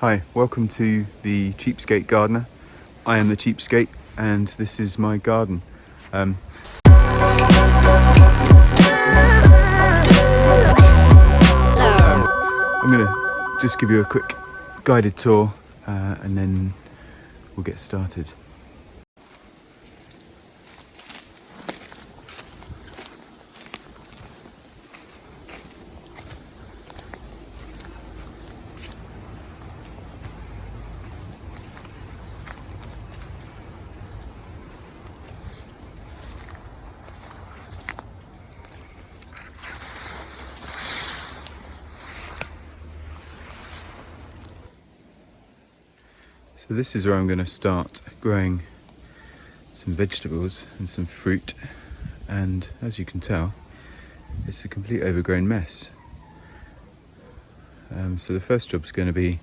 Hi, welcome to the Cheapskate Gardener. I am the Cheapskate and this is my garden. I'm going to just give you a quick guided tour and then we'll get started. So this is where I'm going to start growing some vegetables and some fruit, and as you can tell it's a complete overgrown mess. So the first job is going to be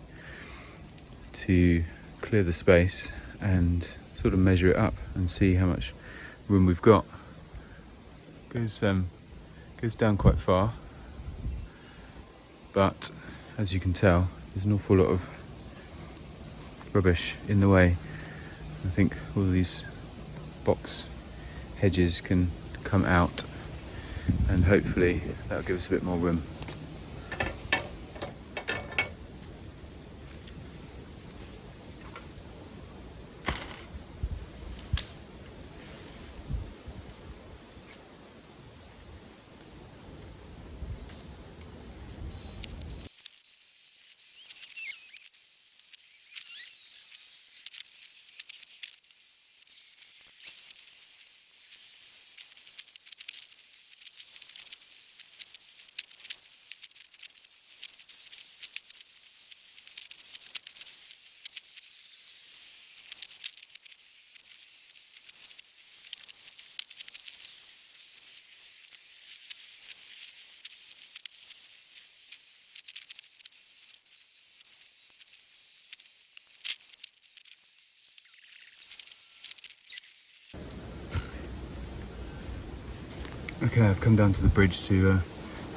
to clear the space and sort of measure it up and see how much room we've got. Goes down quite far, but as you can tell there's an awful lot of rubbish in the way. I think all of these box hedges can come out and hopefully that'll give us a bit more room. Okay, I've come down to the bridge to have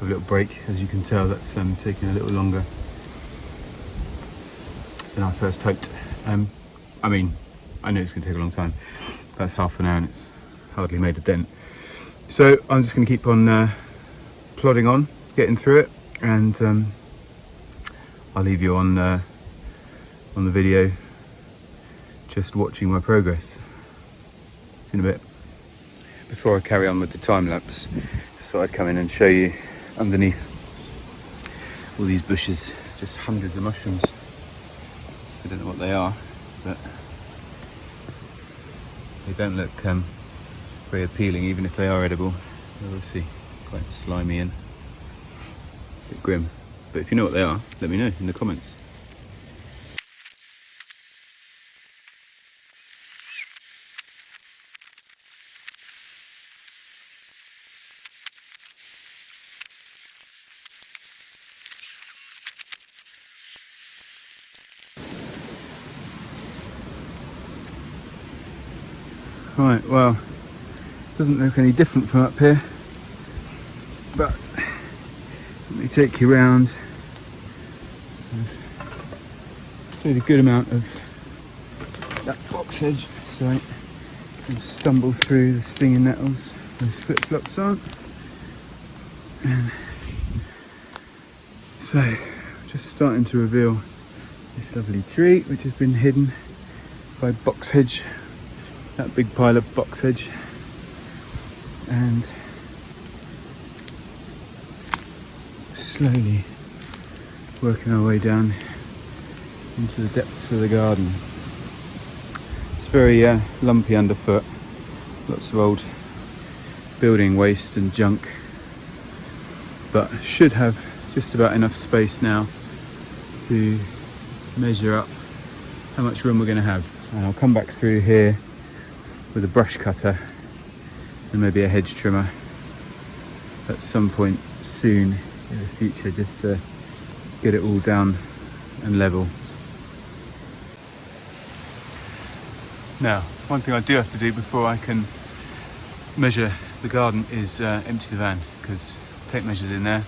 a little break. As you can tell, that's taking a little longer than I first hoped. I mean, I know it's going to take a long time. That's half an hour and it's hardly made a dent. So I'm just going to keep on plodding on, getting through it, and I'll leave you on the video just watching my progress. See you in a bit. Before I carry on with the time lapse, just thought I'd come in and show you underneath all these bushes, just hundreds of mushrooms. I don't know what they are, but they don't look very appealing, even if they are edible. They're obviously quite slimy and a bit grim. But if you know what they are, let me know in the comments. Right, well, doesn't look any different from up here, but let me take you round. I've made a good amount of that box hedge so I can stumble through the stinging nettles with flip-flops on. And so, just starting to reveal this lovely tree which has been hidden by box hedge. That big pile of box hedge, and slowly working our way down into the depths of the garden. It's very lumpy underfoot, lots of old building waste and junk, but should have just about enough space now to measure up how much room we're going to have. And I'll come back through here with a brush cutter and maybe a hedge trimmer at some point soon in the future, just to get it all down and level. Now, one thing I do have to do before I can measure the garden is empty the van, because I take measures in there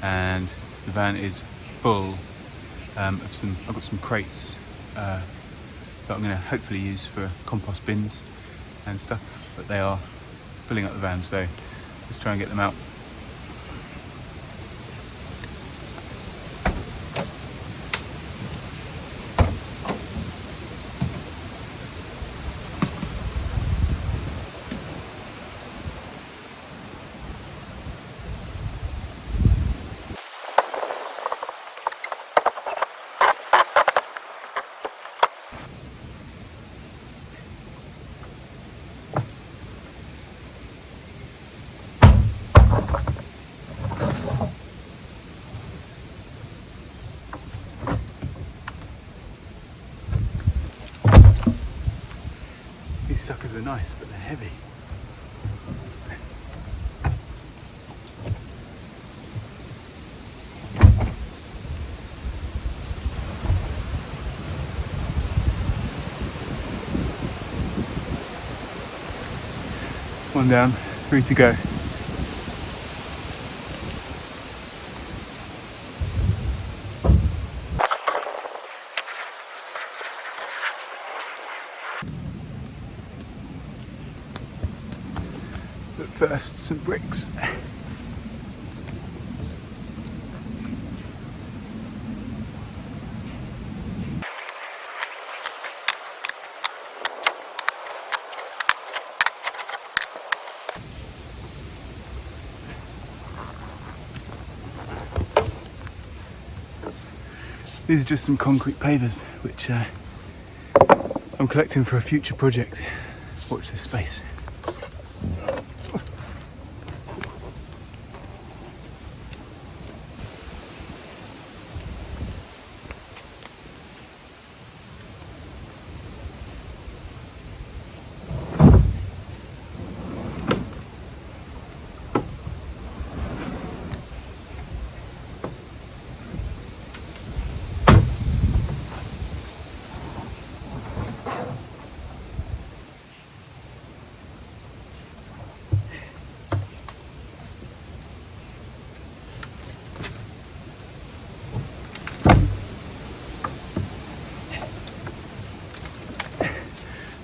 and the van is full I've got some crates that I'm going to hopefully use for compost bins and stuff, but they are filling up the van, so let's try and get them out. These suckers are nice, but they're heavy. One down, 3 to go. But first, some bricks. These are just some concrete pavers, which I'm collecting for a future project. Watch this space.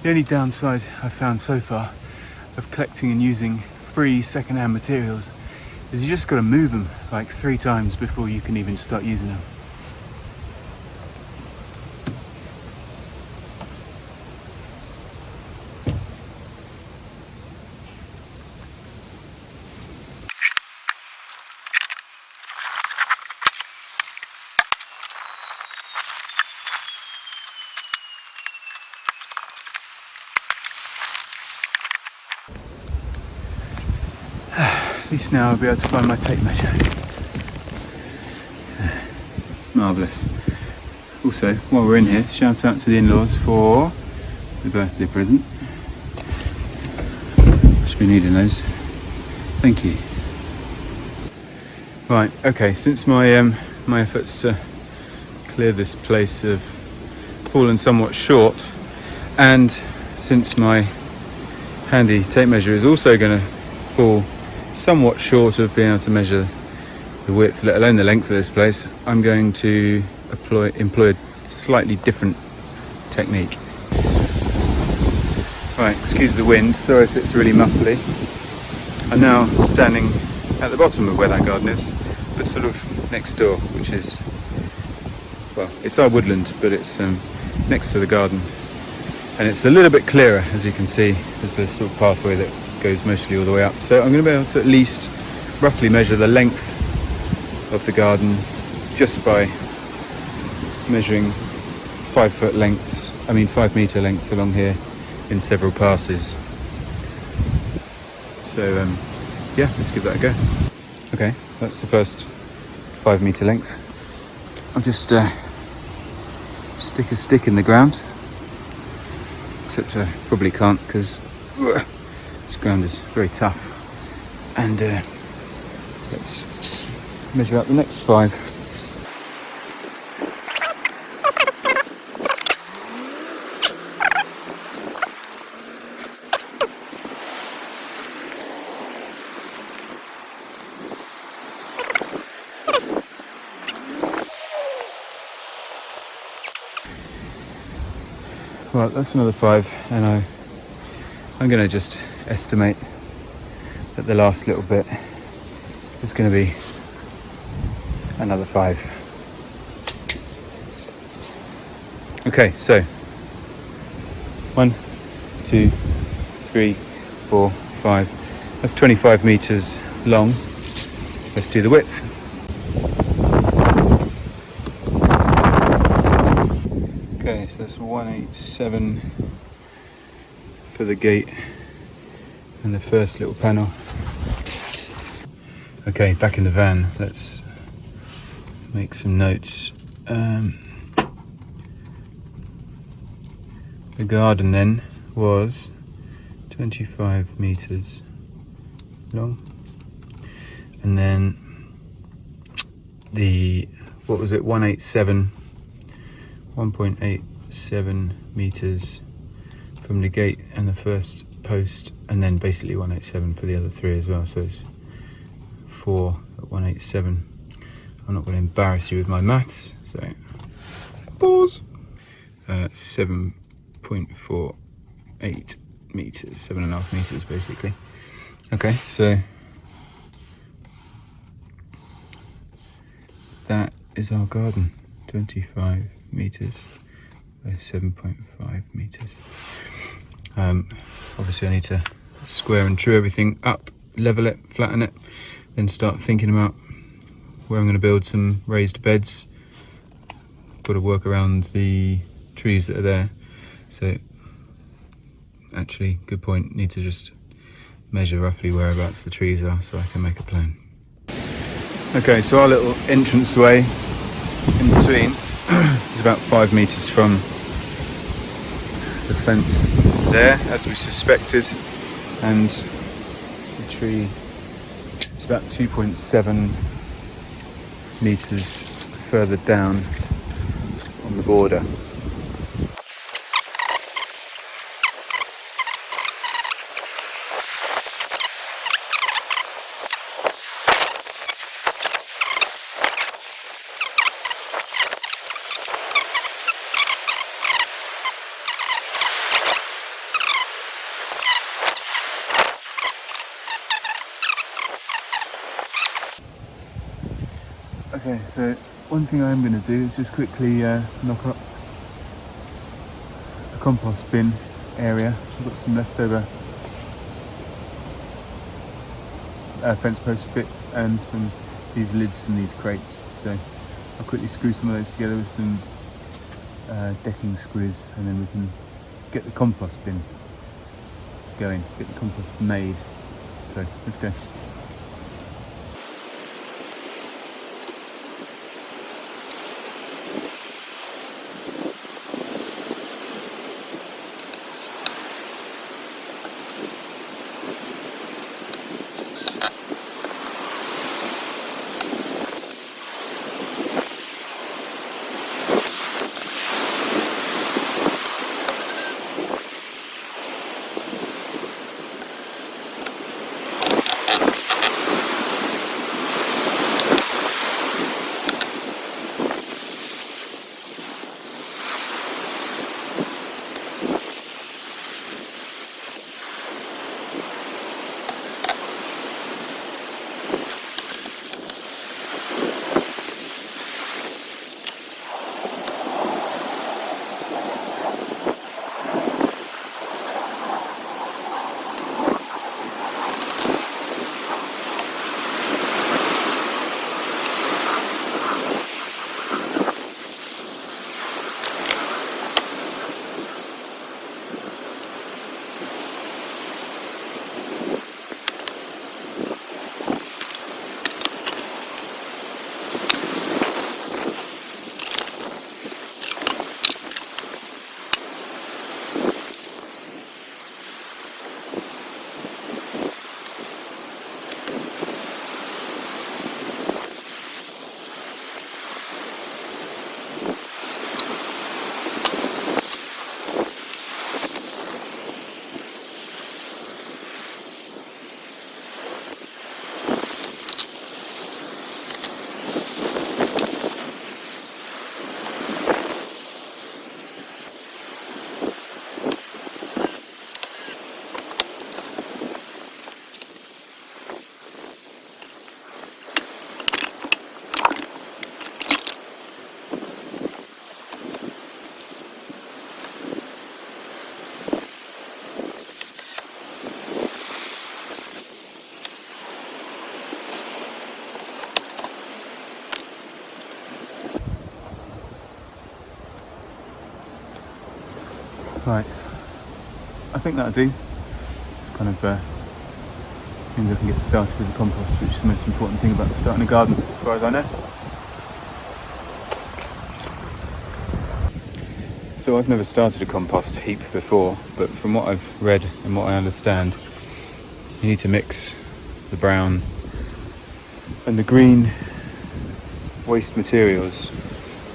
The only downside I've found so far of collecting and using free second-hand materials is you just got to move them like 3 times before you can even start using them. At least now I'll be able to find my tape measure. Marvellous. Also, while we're in here, shout out to the in-laws for the birthday present. Should be needing those. Thank you. Right, okay, since my my efforts to clear this place have fallen somewhat short, and since my handy tape measure is also going to fall somewhat short of being able to measure the width, let alone the length of this place, I'm going to employ a slightly different technique. Right, excuse the wind, sorry if it's really muffly. I'm now standing at the bottom of where that garden is, but sort of next door, which is, well, it's our woodland, but it's next to the garden. And it's a little bit clearer, as you can see. There's a sort of pathway that goes mostly all the way up. So I'm going to be able to at least roughly measure the length of the garden just by measuring 5 metre lengths along here in several passes. So yeah, let's give that a go. Okay, that's the first 5 metre length. I'll just stick a stick in the ground, except I probably can't because this ground is very tough. And let's measure out the next 5. Well, that's another 5, and I'm going to just estimate that the last little bit is going to be another 5. Okay, so 1, 2, 3, 4, 5. That's 25 meters long. Let's do the width. Okay, so that's 187 for the gate and the first little panel. Okay, back in the van, let's make some notes. The garden then was 25 meters long, and then the, what was it, 1.87 meters from the gate and the first post, and then basically 187 for the other 3 as well, so it's 4 at 187. I'm not going to embarrass you with my maths, so pause. 7.48 meters, 7.5 meters basically. Okay, so that is our garden, 25 meters by 7.5 meters. Obviously I need to square and true everything up, level it, flatten it, then start thinking about where I'm going to build some raised beds. Got to work around the trees that are there, so actually, good point, need to just measure roughly whereabouts the trees are so I can make a plan. Okay, so our little entranceway in between is about 5 meters from the fence there, as we suspected, and the tree is about 2.7 meters further down on the border. Okay, so one thing I am going to do is just quickly knock up the compost bin area. I've got some leftover fence post bits and some these lids and these crates, so I'll quickly screw some of those together with some decking screws, and then we can get the compost bin going, get the compost made. So let's go. Right, I think that'll do. Just kind of means I can get started with the compost, which is the most important thing about starting a garden, as far as I know. So I've never started a compost heap before, but from what I've read and what I understand, you need to mix the brown and the green waste materials,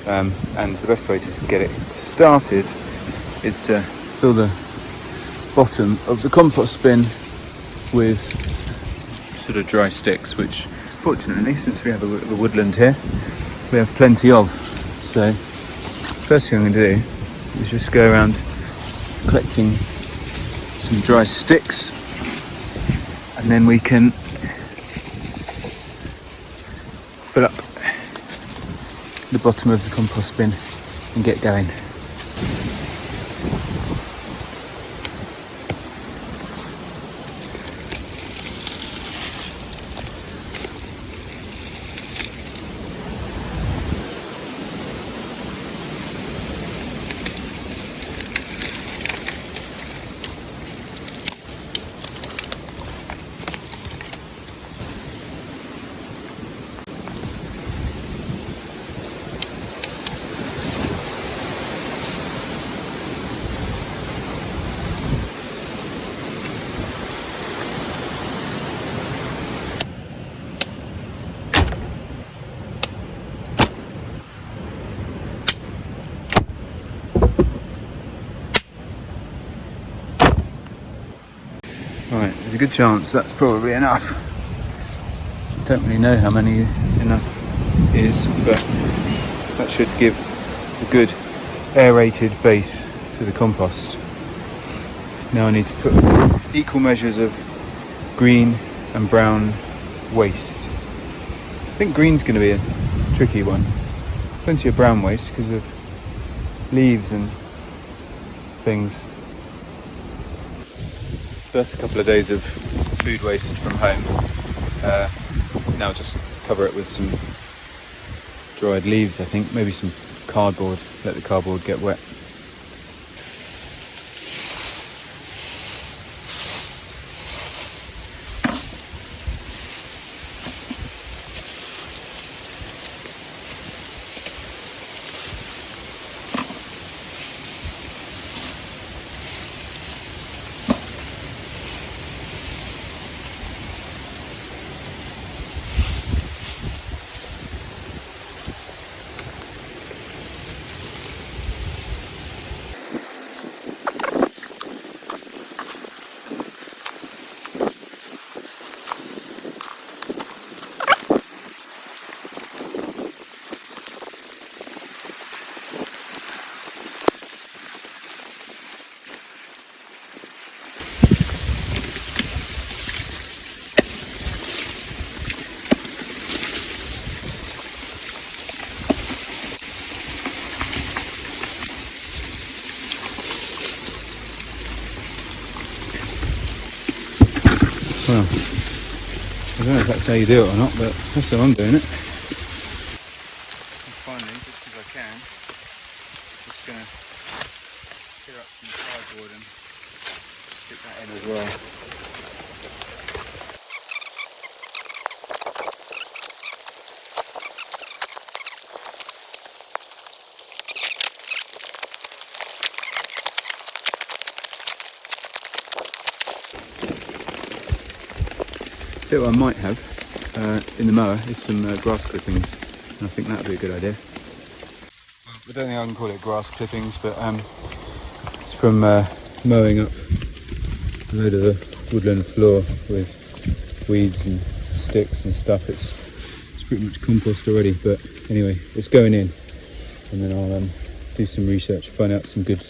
and the best way to get it started is to fill the bottom of the compost bin with sort of dry sticks, which fortunately, since we have a woodland here, we have plenty of. So first thing I'm going to do is just go around collecting some dry sticks, and then we can fill up the bottom of the compost bin and get going. Right, there's a good chance that's probably enough. I don't really know how many enough is, but that should give a good aerated base to the compost. Now I need to put equal measures of green and brown waste. I think green's going to be a tricky one. Plenty of brown waste because of leaves and things. So that's a couple of days of food waste from home. Now I'll just cover it with some dried leaves, I think, maybe some cardboard, let the cardboard get wet. Well, I don't know if that's how you do it or not, but that's how I'm doing it. And finally, just because I can, I'm just going to tear up some cardboard and stick that in as well. What I might have in the mower is some grass clippings, and I think that would be a good idea. I don't think I can call it grass clippings, but it's from mowing up a load of the woodland floor with weeds and sticks and stuff. It's pretty much compost already, but anyway, it's going in, and then I'll do some research, find out some good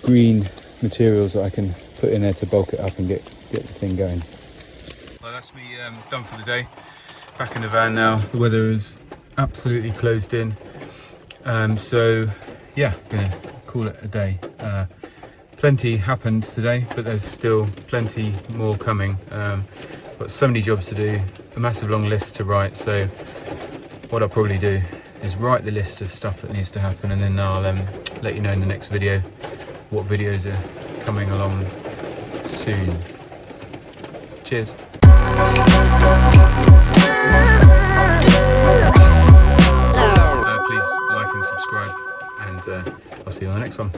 green materials that I can put in there to bulk it up and get the thing going. Well, that's me done for the day. Back in the van now. The weather is absolutely closed in. So yeah, gonna call it a day. Plenty happened today, but there's still plenty more coming. Got so many jobs to do, a massive long list to write. So what I'll probably do is write the list of stuff that needs to happen, and then I'll let you know in the next video what videos are coming along soon. Cheers. Please like and subscribe, and I'll see you on the next one.